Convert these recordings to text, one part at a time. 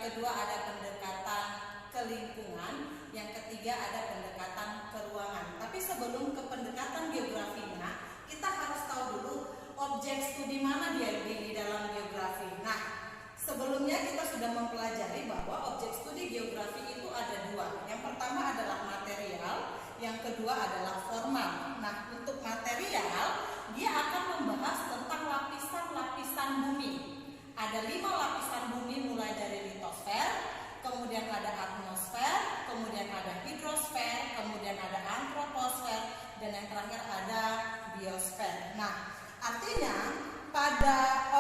kedua ada pendekatan ke lingkungan, yang ketiga ada pendekatan ke ruangan. Tapi sebelum ke pendekatan geografinya, kita harus tahu dulu objek studi mana dia di dalam geografi. Nah, sebelumnya kita sudah mempelajari bahwa objek studi geografi itu ada dua. Yang pertama adalah material, yang kedua adalah formal. Nah, untuk material, dia akan membahas tentang lapisan-lapisan bumi. Ada 5 lapisan bumi mulai dari litosfer, kemudian ada atmosfer, kemudian ada hidrosfer, kemudian ada antroposfer, dan yang terakhir ada biosfer. Nah, artinya pada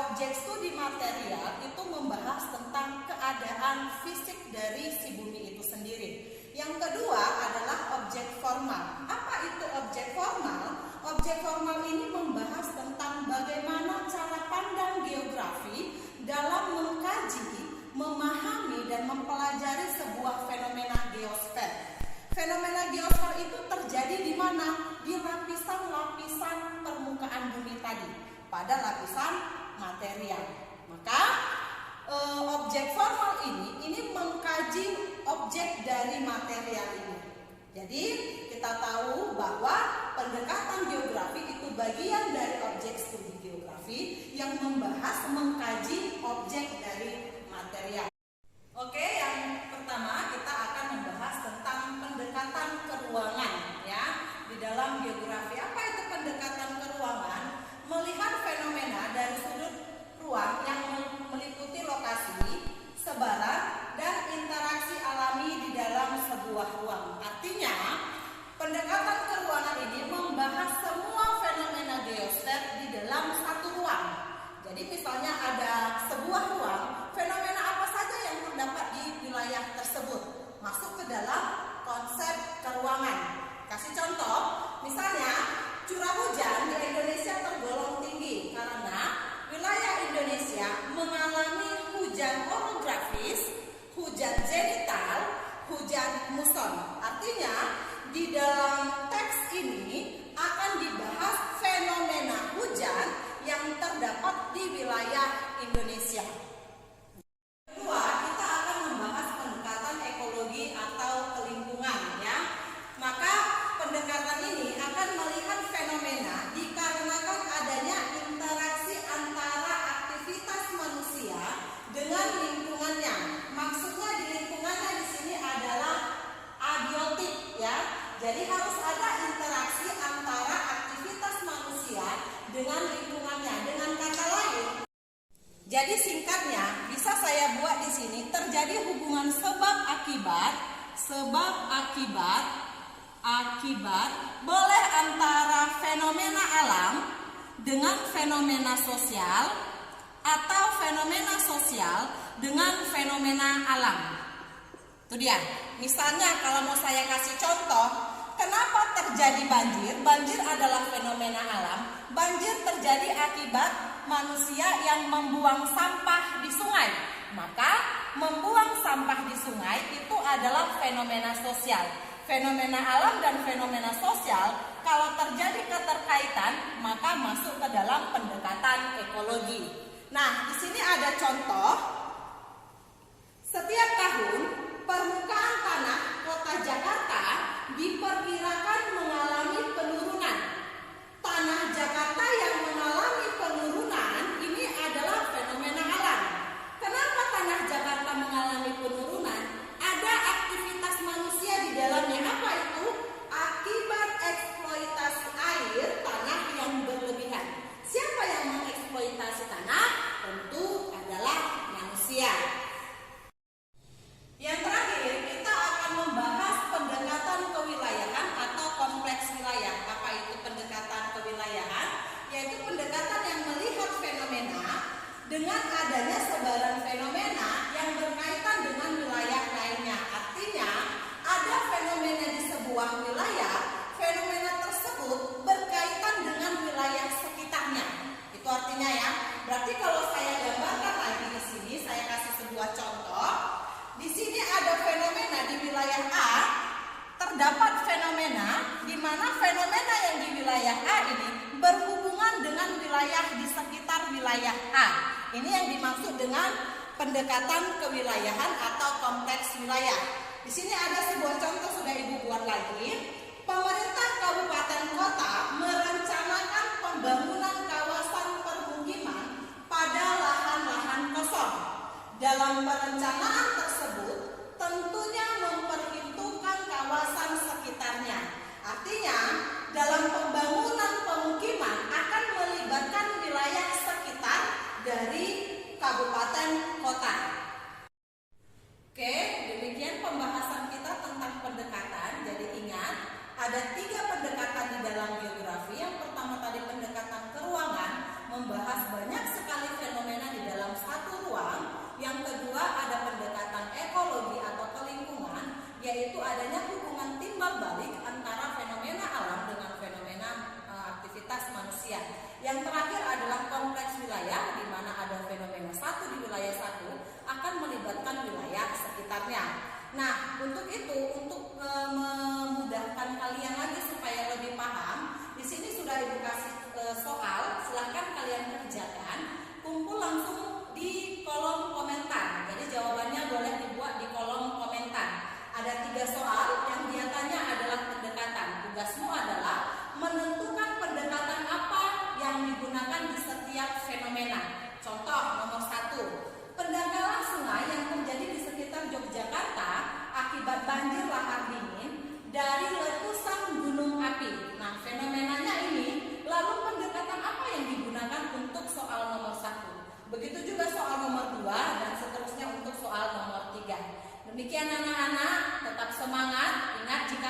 objek studi material itu membahas tentang keadaan fisik dari si bumi itu sendiri. Yang kedua adalah objek formal. Apa itu objek formal? Objek formal ini membahas tentang bagaimana cara pandang geografi dalam mengkaji, memahami, dan mempelajari sebuah fenomena geosfer. Fenomena geosfer itu terjadi di mana? Di lapisan-lapisan permukaan bumi tadi, pada lapisan material. Maka objek formal ini mengkaji objek dari material ini. Jadi kita tahu bahwa pendekatan geografi itu bagian dari objek studi geografi yang membahas mengkaji objek dari material. Oke, yang pertama kita akan membahas tentang pendekatan ke ruangan ya. Di dalam geografi, apa itu pendekatan ke ruangan? Melihat fenomena dari sudut ruang yang meliputi lokasi, sebaran, dan interaksi alami di dalam sebuah ruang. Artinya, pendekatan ke ruangan ini membahas semua fenomena geosfer di dalam satu ruang. Jadi misalnya ada sebuah ruang, fenomena apa saja yang terdapat di wilayah tersebut masuk ke dalam konsep keruangan. Kasih contoh, misalnya curah hujan di Indonesia tergolong tinggi karena wilayah Indonesia mengalami hujan orografis, hujan zenital, hujan muson. Artinya di dalam teks ini akan dibahas fenomena hujan yang terdapat di wilayah Indonesia. Kedua, kita akan membahas pendekatan ekologi atau kelingkungan ya. Maka pendekatan ini akan melihat fenomena dikarenakan adanya interaksi antara aktivitas manusia dengan lingkungannya. Maksudnya di lingkungannya di sini adalah abiotik ya. Jadi harus ada interaksi antara aktivitas manusia dengan lingkungannya. Dengan kata lain, jadi singkatnya bisa saya buat di sini terjadi hubungan sebab akibat boleh antara fenomena alam dengan fenomena sosial atau fenomena sosial dengan fenomena alam. Itu dia. Misalnya kalau mau saya kasih contoh, kenapa terjadi banjir? Banjir adalah fenomena alam. Banjir terjadi akibat manusia yang membuang sampah di sungai. Maka membuang sampah di sungai itu adalah fenomena sosial. Fenomena alam dan fenomena sosial kalau terjadi keterkaitan maka masuk ke dalam pendekatan ekologi. Nah, di sini ada contoh. Setiap tahun permukaan tanah kota Jakarta diperkirakan mengalami penurunan. Tanah Jakarta yang mengalami penurunan ini adalah fenomena alam. Kenapa tanah Jakarta mengalami penurunan? Ada aktivitas manusia di dalamnya. Apa itu? Akibat eksploitasi air tanah yang berlebihan. Siapa yang mengeksploitasi tanah? Tentu adalah manusia. Yang terakhir, kita akan membahas pendekatan kewilayahan atau kompleks wilayah. Apa itu pendekatan kewilayahan? Yaitu pendekatan yang melihat fenomena dengan adanya sebaran fenomena yang berkaitan dengan wilayah lainnya. Artinya, ada fenomena di sebuah wilayah, fenomena tersebut berkaitan dengan wilayah sekitarnya. Itu artinya ya. Berarti kalau saya gambarkan lagi di sini, saya kasih sebuah contoh. Di sini ada fenomena di wilayah A, terdapat fenomena di mana fenomena yang di wilayah A ini berhubungan dengan wilayah di sekitar wilayah A. Ini yang dimaksud dengan pendekatan kewilayahan atau kompleks wilayah. Di sini ada sebuah contoh sudah Ibu buat lagi. Pemerintah kabupaten kota merencanakan pembangunan kawasan permukiman pada lahan-lahan kosong. Dalam perencanaan tersebut tentunya memperhitungkan kawasan sekitarnya. Artinya, dalam pembangunan pemukiman akan melibatkan wilayah sekitar dari kabupaten kota. Oke, demikian pembahasan kita tentang pendekatan. Jadi ingat, ada 3 pendekatan di dalam geografi. Yang pertama tadi pendekatan keruangan, membahas banyak sekali fenomena di dalam satu ruang. Yang kedua ada pendekatan ekologi atau kelingkungan, yaitu adanya hubungan timbal balik antara fenomena alam dengan fenomena aktivitas manusia. Yang terakhir adalah kompleks wilayah, di mana ada fenomena satu di wilayah satu akan melibatkan wilayah sekitarnya. Nah, untuk itu, untuk memudahkan kalian lagi supaya lebih paham, di sini sudah Ibu kasih soal, silahkan kalian kerjakan, kumpul langsung di kolom komentar. Jadi jawabannya boleh dibuat di kolom komentar. Ada 3 soal, yang dia tanya adalah pendekatan. Tugasmu adalah menentukan pendekatan apa yang digunakan di setiap fenomena. Contoh nomor 1, pendangkalan sungai yang terjadi di sekitar Yogyakarta akibat banjir lahar dingin dari letusan gunung api. Nah, fenomenanya ini, lalu pendekatan apa yang digunakan untuk soal nomor 1? Begitu juga soal nomor 2 dan seterusnya untuk soal nomor 3. Demikian anak-anak, tetap semangat. Ingat, jika